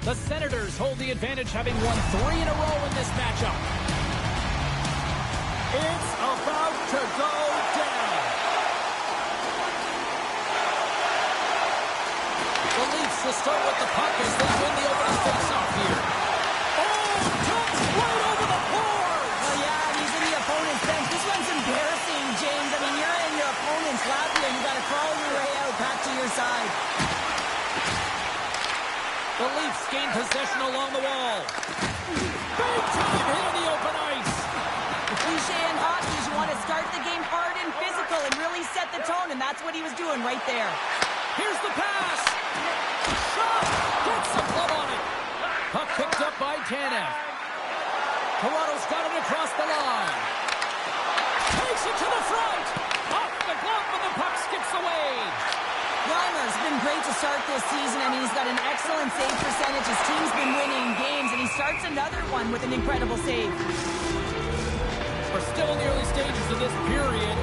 The Senators hold the advantage, having won 3 in a row in this matchup. It's about to go down. The Leafs will start with the puck as they win the opening faceoff here. Oh, dumped right over the board. Well, yeah, he's in the opponent's bench. This one's embarrassing, James. I mean, you're in your opponent's lap here, and you got to crawl your way out back to your side. The Leafs gain possession along the wall. Big time hit in the open ice. The cliche in hockey is you want to start the game hard and physical and really set the tone, and that's what he was doing right there. Here's the pass. Shot. Gets some glove on it. Puck picked up by Tanev. Toronto's got it across the line. Takes it to the front. Off the glove, but the puck skips away. Reimer's been great to start this season. I mean, he's got an excellent save percentage. His team's been winning games, and he starts another one with an incredible save. We're still in the early stages of this period.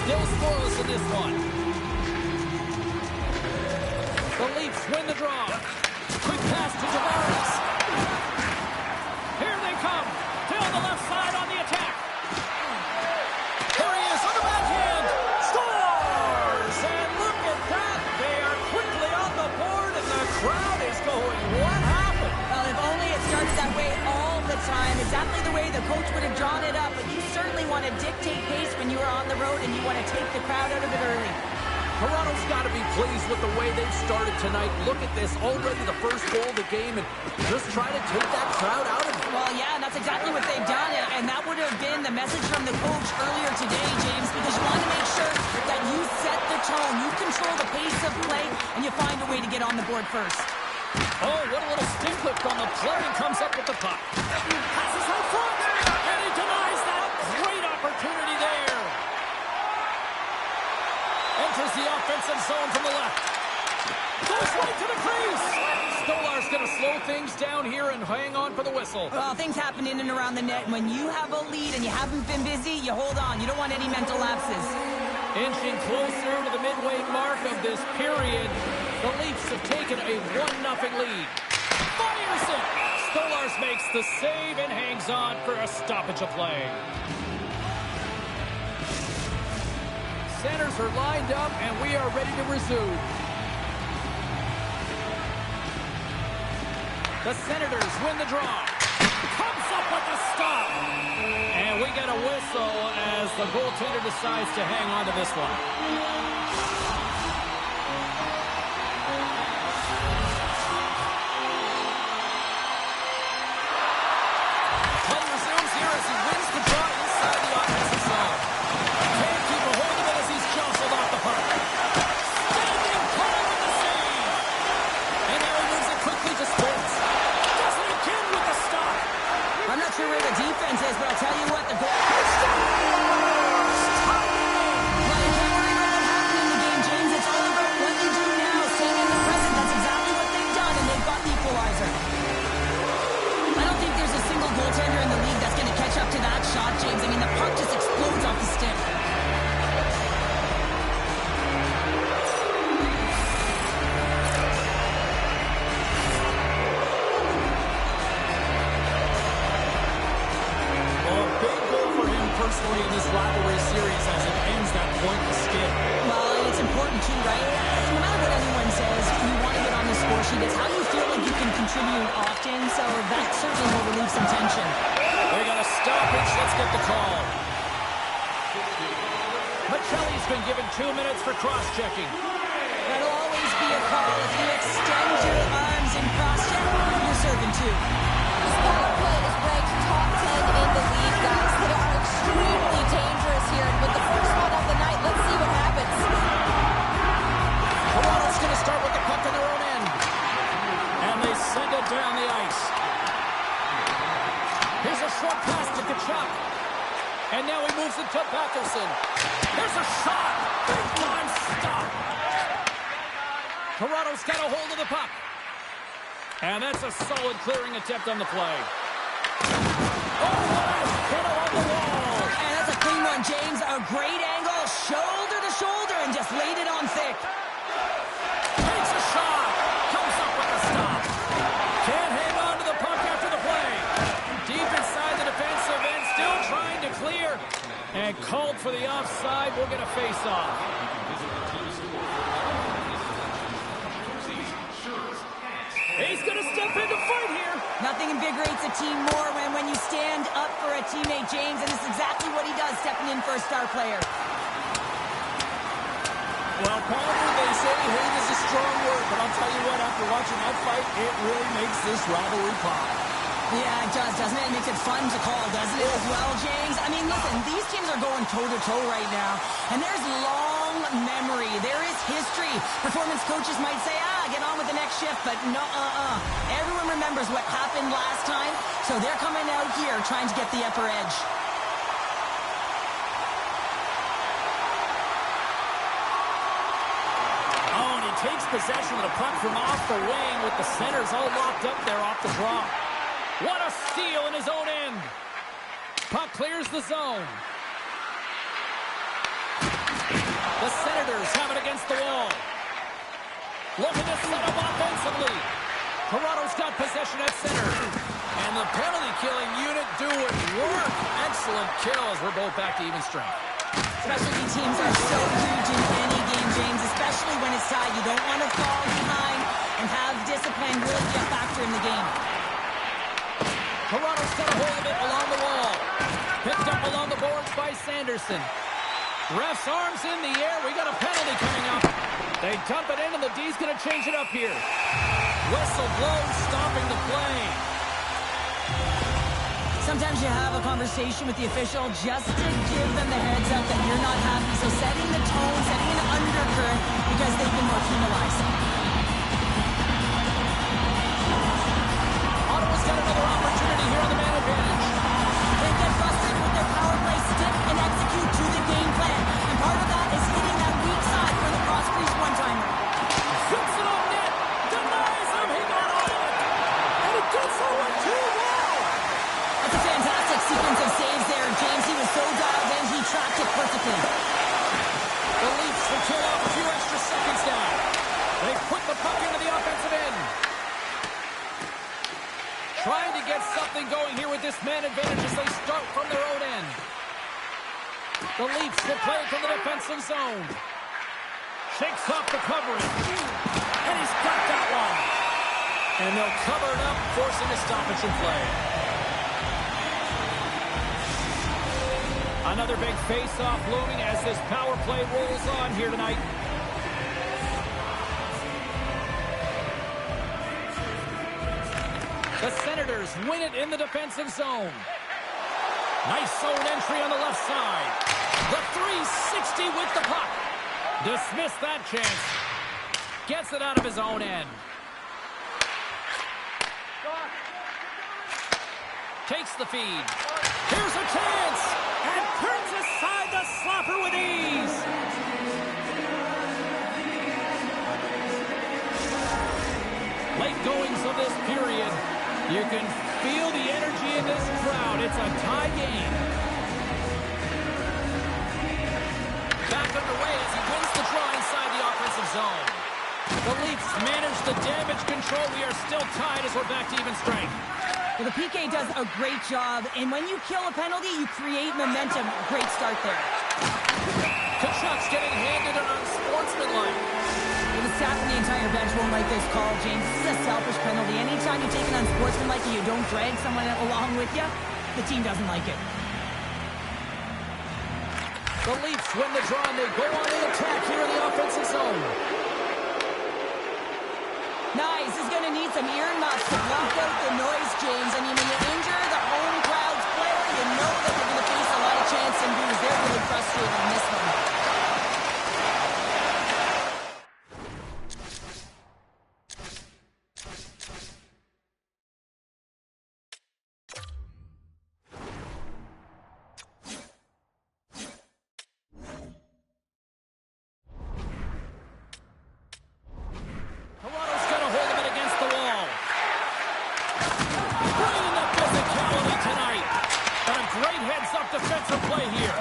Still scoreless in this one. The Leafs win the draw. Quick pass to Tavares. Here they come. Down the left side on the attack. There he is on the backhand. Scores! And look at that. They are quickly on the board, and the crowd is going, what happened? Well, if only it started that way all the time. Exactly the way the coach would have drawn it up. But you certainly want to dictate pace when you are on the road, and you want to take the crowd out of it early. Toronto's got to be pleased with the way they've started tonight. Look at this, already the first goal of the game, and just try to take that crowd out of it. Well, yeah, and that's exactly what they've done, and that would have been the message from the coach earlier today, James, because you want to make sure that you set the tone, you control the pace of play, and you find a way to get on the board first. Oh, what a little stick lift on the play, and comes up with the puck. Passes out front, and he denies that. Great opportunity there. Enters the offensive zone from the left. Goes right to the crease. Stolar's going to slow things down here and hang on for the whistle. Well, things happen in and around the net. When you have a lead and you haven't been busy, you hold on. You don't want any mental lapses. Inching closer to the midway mark of this period, the Leafs have taken a 1-0 lead. Fires it. Stolarz makes the save and hangs on for a stoppage of play. Centers are lined up, and we are ready to resume. The Senators win the draw. Comes up with the stop. And we get a whistle as the goaltender decides to hang on to this one. Checking. That'll always be a call. If you extend your arms and cross-check, you're serving too. This power play is ranked top 10 in the league, guys. They are extremely dangerous here. And with the first one of the night, let's see what happens. Toronto's going to start with the puck on their own end. And they send it down the ice. Here's a short pass to Tkachuk. And now he moves it to Batherson. Here's a shot. Big time stop. Toronto's got a hold of the puck. And that's a solid clearing attempt on the play. Oh, what a hit on the wall. And that's a clean one, James. A great angle, shoulder to shoulder, and just laid it on thick. Takes a shot. Comes up with a stop. Called for the offside. We'll get a face-off. He's going to step in to fight here. Nothing invigorates a team more when you stand up for a teammate, James, and this is exactly what he does, stepping in for a star player. Well, Palmer, they say hate is a strong word, but I'll tell you what, after watching that fight, it really makes this rivalry pop. Yeah, it does, doesn't it? It makes it fun to call, doesn't it, as well, James? I mean, listen, these teams are going toe-to-toe right now, and there's long memory. There is history. Performance coaches might say, get on with the next shift, but no, Everyone remembers what happened last time, so they're coming out here trying to get the upper edge. Oh, and he takes possession of the puck from off the wing with the centers all locked up there off the draw. What a steal in his own end. Puck clears the zone. The Senators have it against the wall. Looking to set up offensively. Toronto's got possession at center. And the penalty-killing unit doing work. Excellent kills. We're both back to even strength. Specialty teams are so huge in any game, James, especially when it's tied. You don't want to fall behind and have discipline really be a factor in the game. Toronto's got a hold of it along the wall. Picked up along the boards by Sanderson. Ref's arms in the air. We got a penalty coming up. They dump it in, and the D's going to change it up here. Whistle blows, stopping the play. Sometimes you have a conversation with the official just to give them the heads up that you're not happy. So setting the tone, setting an undercurrent because they've been more penalized. Ottawa's got another opportunity here on the man advantage. They get frustrated with their power play, stick and execute to the game plan. And part of that is hitting that weak side for the cross-crease one-timer. Zips it on net. Denies him. He got on it. And he gets over 2-1. That's a fantastic sequence of saves there, James. He was so dialed in, he tracked it perfectly. The Leafs will kill off a few extra seconds now. They put the puck into the offensive end. Trying to get something going here with this man advantage as they start from their own end. The Leafs will play from the defensive zone. Shakes off the covering. And he's got that one. And they'll cover it up, forcing a stoppage in play. Another big face-off looming as this power play rolls on here tonight. The Senators win it in the defensive zone. Nice zone entry on the left side. The 360 with the puck. Dismissed that chance. Gets it out of his own end. Takes the feed. Here's a chance. And turns aside the slapper with ease. Late goings of this period. You can feel the energy in this crowd. It's a tie game. Back underway as he wins the draw inside the offensive zone. The Leafs manage the damage control. We are still tied as we're back to even strength. Well, the PK does a great job, and when you kill a penalty, you create momentum. Great start there. Kachuk's getting handed an unsportsmanlike. Well, the staff and the entire bench won't like this call, James. This is a selfish penalty. Anytime you take an unsportsmanlike and you don't drag someone along with you, the team doesn't like it. The Leafs win the draw, and they go on in attack here in the offensive zone. Nice. He's going to need some earmuffs to block out the noise, James. I mean, when you injure the home crowd's player, you know that they're going to face a lot of chance and booze. They're really frustrated in this one. Defensive play here.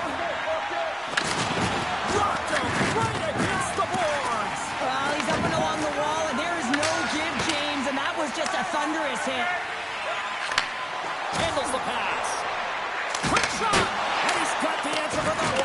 Rocked him right against the boards. Well, he's up and along the wall, and there is no give, James, and that was just a thunderous hit. Handles the pass. Quick shot, and he's got the answer for the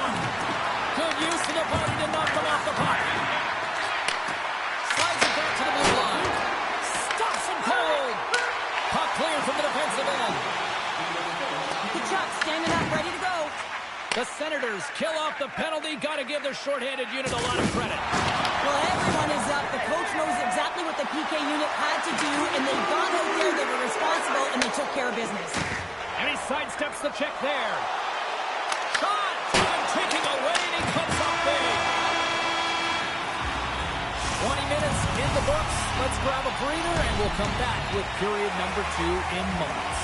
penalty. Got to give their shorthanded unit a lot of credit. Well, everyone is up. The coach knows exactly what the PK unit had to do, and they got out there, they were responsible, and they took care of business. And he sidesteps the check there. Shot! And taking away, and he comes up big. 20 minutes in the books. Let's grab a breather, and we'll come back with period number 2 in moments.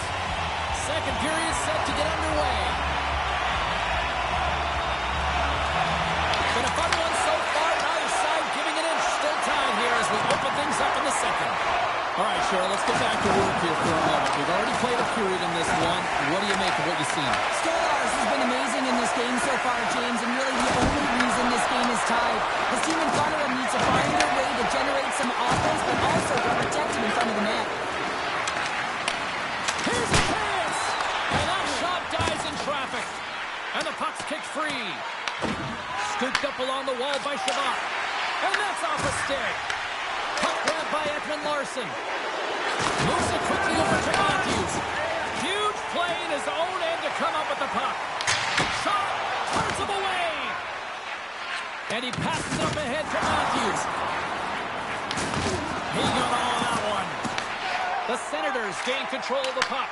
Second period set to get underway. Been a fun one so far. Neither side giving an inch. Still tied here as we open things up in the second. All right, Cheryl, let's get back to work here for a moment. We've already played a period in this one. What do you make of what you've seen? Stolars has been amazing in this game so far, James, and really the only reason this game is tied. His team in front of him needs to find a way to generate some offense, but also to protect him in front of the net. Here's a chance! And that shot dies in traffic. And the puck's kicked free. Scooped up along the wall by Shabbat. And that's off a stick. Puck grabbed by Ekman Larson. Moves it quickly over to Matthews. Huge play in his own end to come up with the puck. Shot! Turns him away! And he passes it up ahead to Matthews. He got all that one. The Senators gain control of the puck.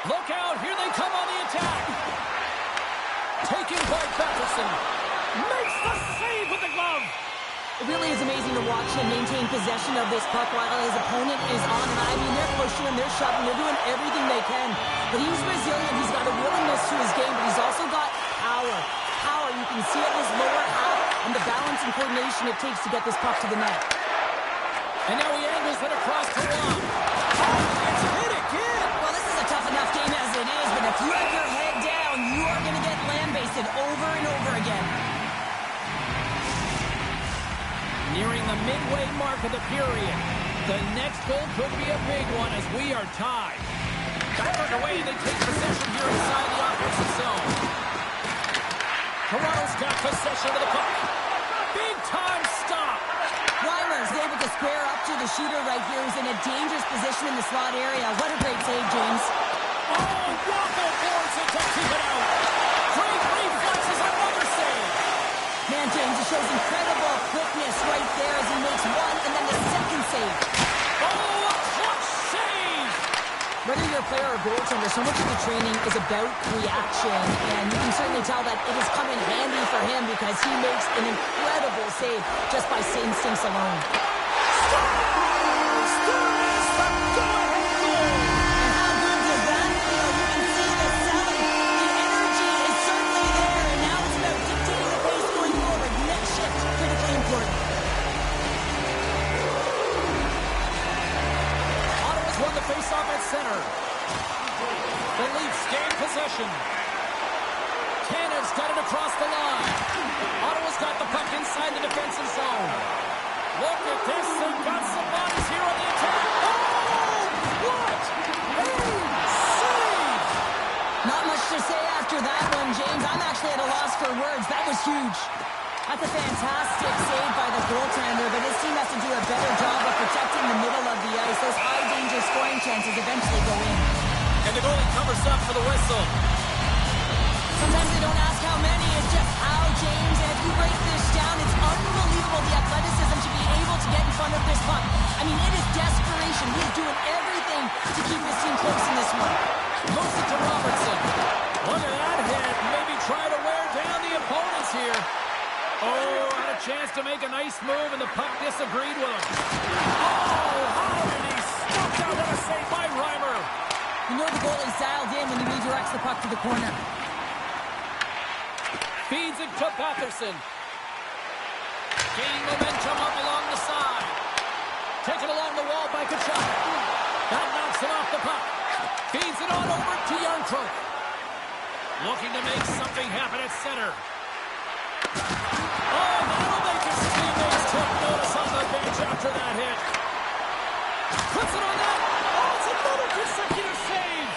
Look out, here they come on the attack. Taken by Batterson. Makes the save with the glove. It really is amazing to watch him maintain possession of this puck while his opponent is on. And I mean, they're pushing him, they're shoving, they're doing everything they can. But he's resilient, he's got a willingness to his game, but he's also got power. Power, you can see it in his lower half and the balance and coordination it takes to get this puck to the net. And now he angles it across to Long. Oh, it's hit again! Well, this is a tough enough game as it is, but if you have your head down, you are going to get land-basted over and over again. Nearing the midway mark of the period. The next goal could be a big one as we are tied. Back underway, they take possession here inside the offensive zone. Toronto's got possession of the puck. Big time stop. Reimer's able to square up to the shooter right here, who's in a dangerous position in the slot area. What a great save, James. Oh, Wacko boards it to keep it out. Great reflexes, another save. Man, James, it shows incredible quickness right there as he makes one and then the second save. Oh, a clutch save. Whether you're a player or goaltender, so much of the training is about reaction, and you can certainly tell that it has come in handy for him because he makes an incredible save just by instincts alone. Face-off at center. The Leafs gain possession. Canada's got it across the line. Ottawa's got the puck inside the defensive zone. Look at this. They've got some bodies here on the attack. Oh! What a save! Not much to say after that one, James. I'm actually at a loss for words. That was huge. That's a fantastic save by the goaltender, but his team has to do a better job of protecting the middle of the ice. Those high-danger scoring chances eventually go in. And the goalie covers up for the whistle. Sometimes they don't ask how many, it's just how, James. And if you break this down, it's unbelievable the athleticism to be able to get in front of this puck. I mean, it is desperation. He's doing everything to keep his team close in this one. Moves it to Robertson. Look at that hit. Maybe try to wear down the opponents here. Oh, had a chance to make a nice move, and the puck disagreed with him. Oh, how did he stop out? What a save by Reimer. You know the goalie's dialed in when he redirects the puck to the corner. Feeds it to Batherson. Gaining momentum up along the side. Taken along the wall by Kachuk. That knocks it off the puck. Feeds it on over to Yarncroke. Looking to make something happen at center. Oh, that'll make his teammates take notice on the bench after that hit. Puts it on that. Oh, it's another consecutive save.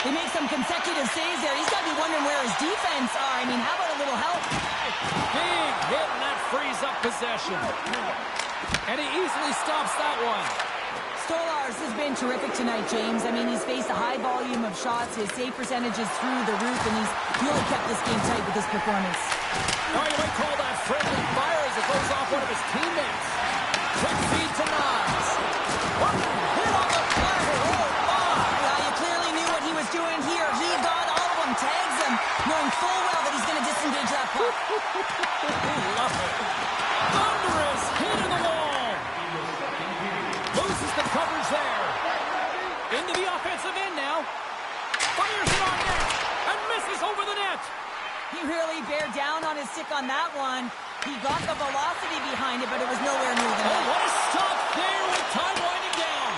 He makes some consecutive saves there. He's got to be wondering where his defense are. I mean, how about a little help? Big hit, and that frees up possession. And he easily stops that one. Stolars has been terrific tonight, James. I mean, he's faced a high volume of shots. His save percentage is through the roof, and he's really kept this game tight with his performance. Oh, you might call that friendly fire as it goes off one of his teammates. Quick feed to Nas. Oh, hit on the play. Oh, my. Well, you clearly knew what he was doing here. He got all of them, tags them, knowing full well that he's going to disengage that puck. Love it. Thunderous hit in the wall. Loses the coverage there. Into the offensive end now. Fires it on net and misses over the net. He really bared down on his stick on that one. He got the velocity behind it, but it was nowhere near the net. Oh, what a stop there with time winding down.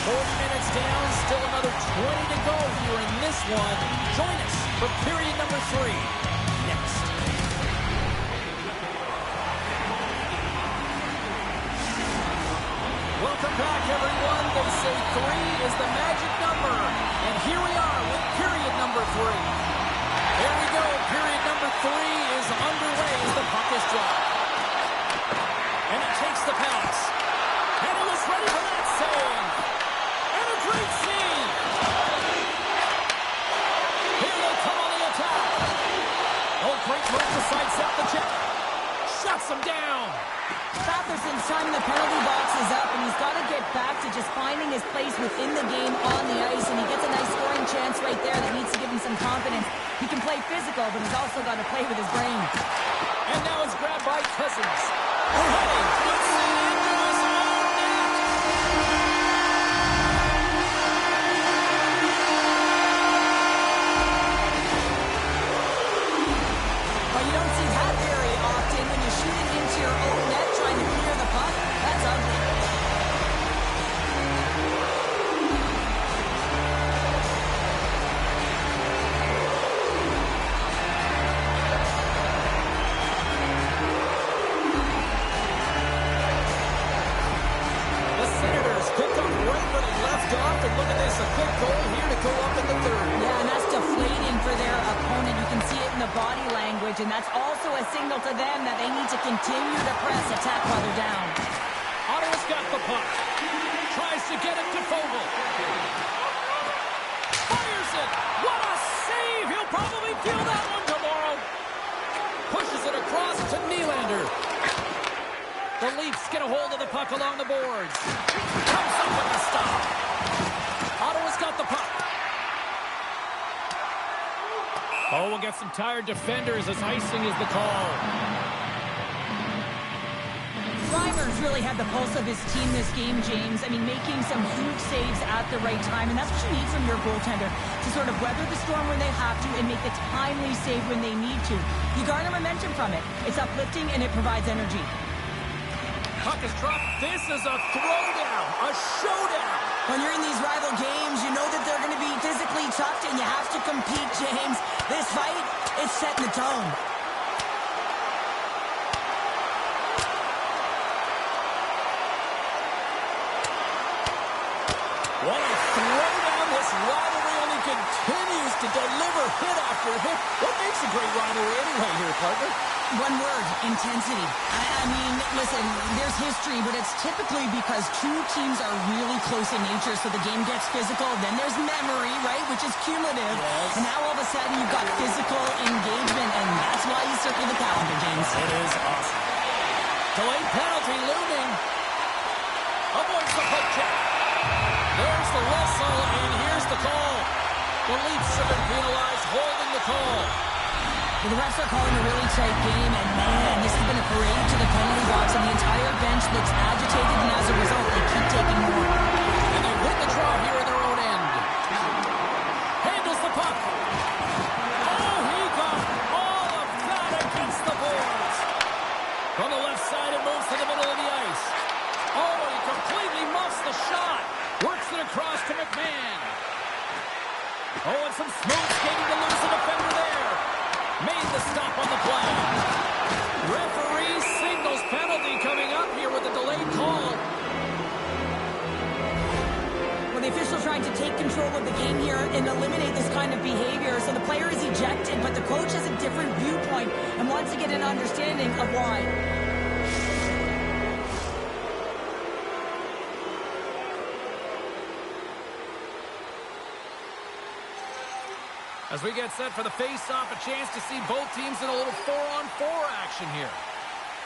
40 minutes down, still another 20 to go here in this one. Join us for period number 3 next. Welcome back, everyone. They say 3 is the magic number. And here we are with period number 3. There we go. Period number 3 is underway as the puck is dropped. And it takes the pass. And it was ready for that save. And a great save. Here they come on the attack. Oh, great move to sidestep the check. Shuts them down. Batherson's time in the penalty box is up, and he's got to get back to just finding his place within the game on the ice, and he gets a nice scoring chance right there that needs to give him some confidence. He can play physical, but he's also got to play with his brain. And now it's grabbed by Cousins. Oh, hey, puts it into his own net. Well, you don't see that very often when you shoot it into your own net trying to clear the puck. That's ugly. The Senators picked up right where they left off, and look at this, a quick goal here to go up in the third. Yeah, and that's deflating for their opponent. You can see it in the body language, and that's also a signal to them that they need to continue to press attack while they're down. Ottawa's got the puck. Tries to get it to Fogle. Fires it. What a save. He'll probably feel that one tomorrow. Pushes it across to Nylander. The Leafs get a hold of the puck along the boards. Comes up with the stop. Ottawa's got the puck. Oh, we'll get some tired defenders as icing is the call. Reimer's really had the pulse of his team this game, James. I mean, making some huge saves at the right time, and that's what you need from your goaltender, to sort of weather the storm when they have to and make the timely save when they need to. You garner momentum from it. It's uplifting, and it provides energy. Puck is dropped. This is a throwdown, a showdown. When you're in these rival games, you know that they're going to be physically tough, and you have to compete, James. This fight, it's setting the tone. What a throwdown. This rivalry only continues to deliver hit after hit. What makes a great rivalry anyway here, partner? One word, intensity. I mean, listen, there's history, but it's typically because two teams are really close in nature, so the game gets physical. Then there's memory, right, which is cumulative. Yes. And now all of a sudden you've got physical engagement, and that's why you circle the calendar, James. It is awesome. Delayed penalty looming. Avoids the poke check. There's the whistle, and here's the call. The Leafs have been penalized, holding the call. Well, the refs are calling a really tight game, and man, this has been a parade to the penalty box, and the entire bench looks agitated, and as a result, they keep taking more. And they win the draw here in their own end. Handles the puck. Oh, he got all of that against the boards. From the left side, it moves to the middle of the ice. Oh, he completely muffs the shot. Works it across to McMahon. Oh, and some smooth skating to lose the defender there. Made the stop on the play. Referee signals penalty coming up here with a delayed call. Well, the official trying to take control of the game here and eliminate this kind of behavior. So the player is ejected, but the coach has a different viewpoint and wants to get an understanding of why. As we get set for the face-off, a chance to see both teams in a little 4-on-4 action here.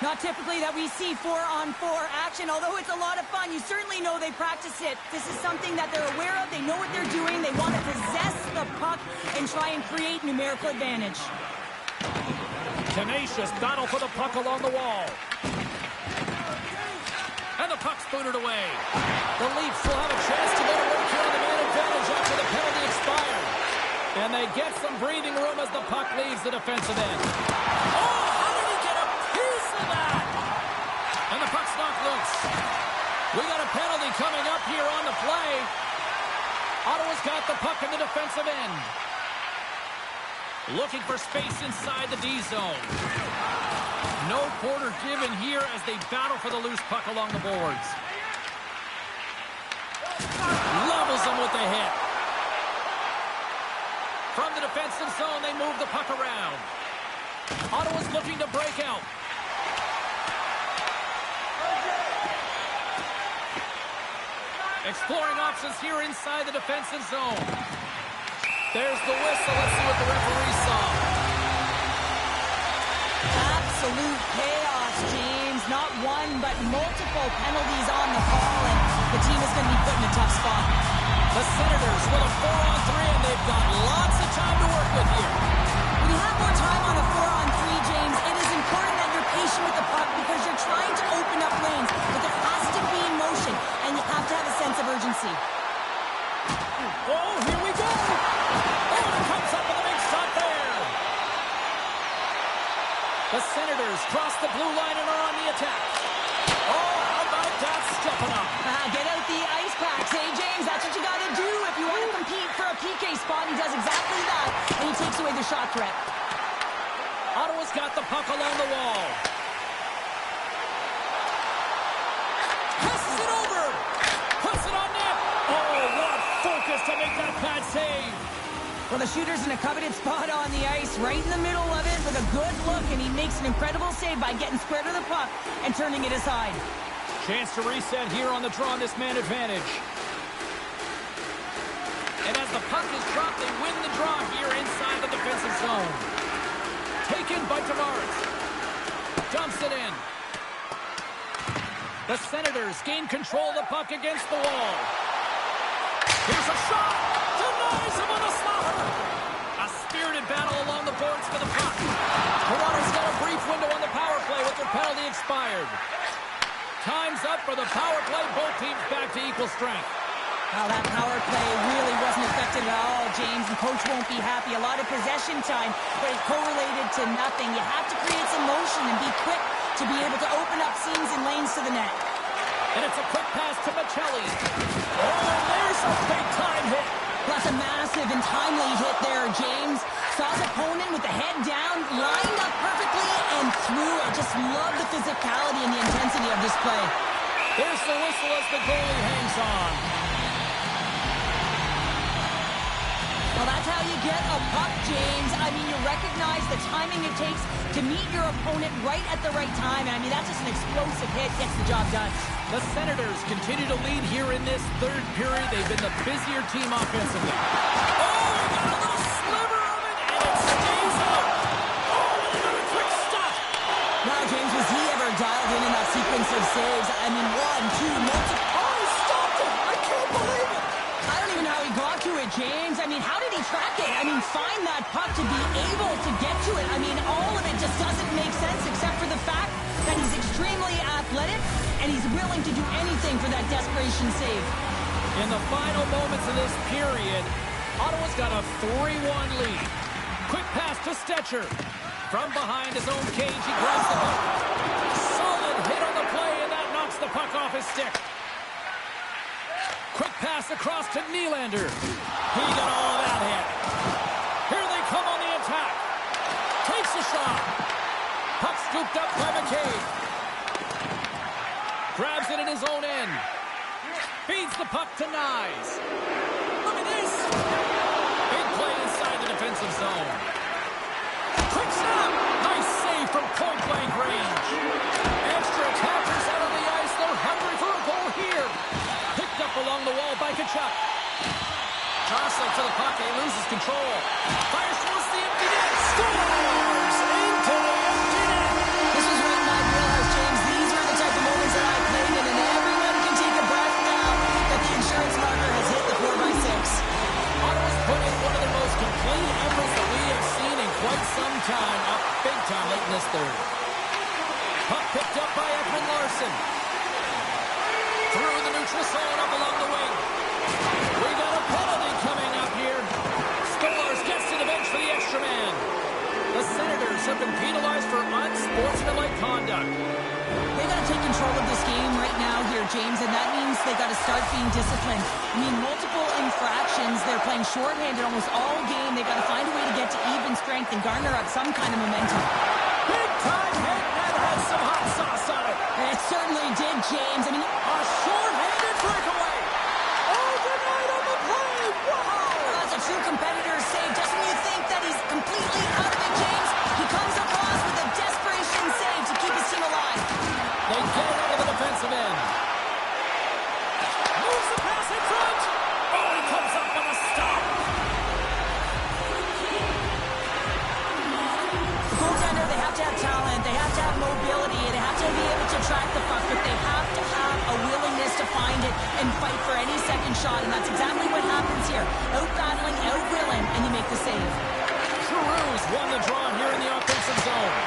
Not typically that we see 4-on-4 action, although it's a lot of fun. You certainly know they practice it. This is something that they're aware of. They know what they're doing. They want to possess the puck and try and create numerical advantage. Tenacious battle for the puck along the wall. And the puck's booted away. The Leafs will have a chance to go to work here on the man advantage after the penalty expired. And they get some breathing room as the puck leaves the defensive end. Oh, how did he get a piece of that? And the puck's knocked loose. We got a penalty coming up here on the play. Ottawa's got the puck in the defensive end. Looking for space inside the D zone. No quarter given here as they battle for the loose puck along the boards. Levels them with the hit. From the defensive zone, they move the puck around. Ottawa's looking to break out. Exploring options here inside the defensive zone. There's the whistle. Let's see what the referee saw. Absolute chaos, James. Not one, but multiple penalties on the call, and the team is going to be put in a tough spot. The Senators with a 4-on-3, and they've got lots of time to work with here. When you have more time on a 4-on-3, James, it is important that you're patient with the puck because you're trying to open up lanes, but there has to be motion, and you have to have a sense of urgency. Oh, here we go! Oh, it comes up with a big shot there! The Senators cross the blue line and are on the attack. Oh, how about that stepping up? Get out the ice packs, hey, James? That's what you got to do if you want to compete for a PK spot. He does exactly that, and he takes away the shot threat. Ottawa's got the puck along the wall. Passes it over. Puts it on net. Oh, what focus to make that bad save. Well, the shooter's in a coveted spot on the ice, right in the middle of it with a good look, and he makes an incredible save by getting square to the puck and turning it aside. Chance to reset here on the draw on this man advantage. And as the puck is dropped, they win the draw here inside the defensive zone. Taken by Tavares. Dumps it in. The Senators gain control of the puck against the wall. Here's a shot. Denies him on the slaughter. A spirited battle along the boards for the puck. Toronto's got a brief window on the power play with their penalty expired. Time's up for the power play. Both teams back to equal strength. Well, that power play really wasn't affected at all, James, and coach won't be happy. A lot of possession time, but it correlated to nothing. You have to create some motion and be quick to be able to open up seams and lanes to the net. And it's a quick pass to Michelli. Oh, and there's a big-time hit. That's a massive and timely hit there, James. Saw his opponent with the head down, lined up perfectly, and threw it. Just love the physicality and the intensity of this play. There's the whistle as the goalie hangs on. Well, that's how you get a puck, James. I mean, you recognize the timing it takes to meet your opponent right at the right time. I mean, that's just an explosive hit. Gets the job done. The Senators continue to lead here in this third period. They've been the busier team offensively. Oh, got a little sliver of it, and it stays out. Oh, another quick stop. Wow, James, was he ever dialed in that sequence of saves? I mean, 1, 2, multiple. Oh, he stopped it. I can't believe it. I don't even know how he got to it, James. I mean, how did he track it? I mean, find that puck to be able to get to it. I mean, all of it just doesn't make sense except for the fact that he's extremely athletic and he's willing to do anything for that desperation save. In the final moments of this period, Ottawa's got a 3-1 lead. Quick pass to Stetcher. From behind his own cage, he grabs the puck. Solid hit on the play, and that knocks the puck off his stick. Quick pass across to Nylander. He got all of that hit. Here they come on the attack. Takes a shot. Puck scooped up by McCabe. Grabs it in his own end. Feeds the puck to Nyes. Look at this. Big play inside the defensive zone. Quick snap. Nice save from point-blank range. Extra attackers out on the ice. They're hungry for a goal here. Picked up along the wall by Tkachuk. Jostling for the puck. He loses control. Fires in this third. Puck picked up by Ekman Larson. Through the neutral zone up along the wing. We got a penalty coming up here. Stolarz gets to the bench for the extra man. The Senators have been penalized for unsportsmanlike conduct. They got to take control of this game right now here, James, and that means they got to start being disciplined. I mean, multiple infractions. They're playing shorthanded almost all game. They got to find a way to get to even strength and garner up some kind of momentum. Big time hit that had some hot sauce on it. It certainly did, James. I mean, A shorthanded breakaway. Overnight on the play. Wow. that's a true competitor's save. Just when you think that he's completely out of it, James, he comes across with a desperation save to keep his team alive. They get it out of the defensive end. Moves the pass in front. Oh, he comes up with a stop. The goaltender, they have to have talent, they have to have mobility, they have to be able to track the puck, but they have to have a willingness to find it and fight for any second shot, and that's exactly what happens here. Out-battling, out-willing, and you make the save. Giroux's won the draw here in the offensive zone.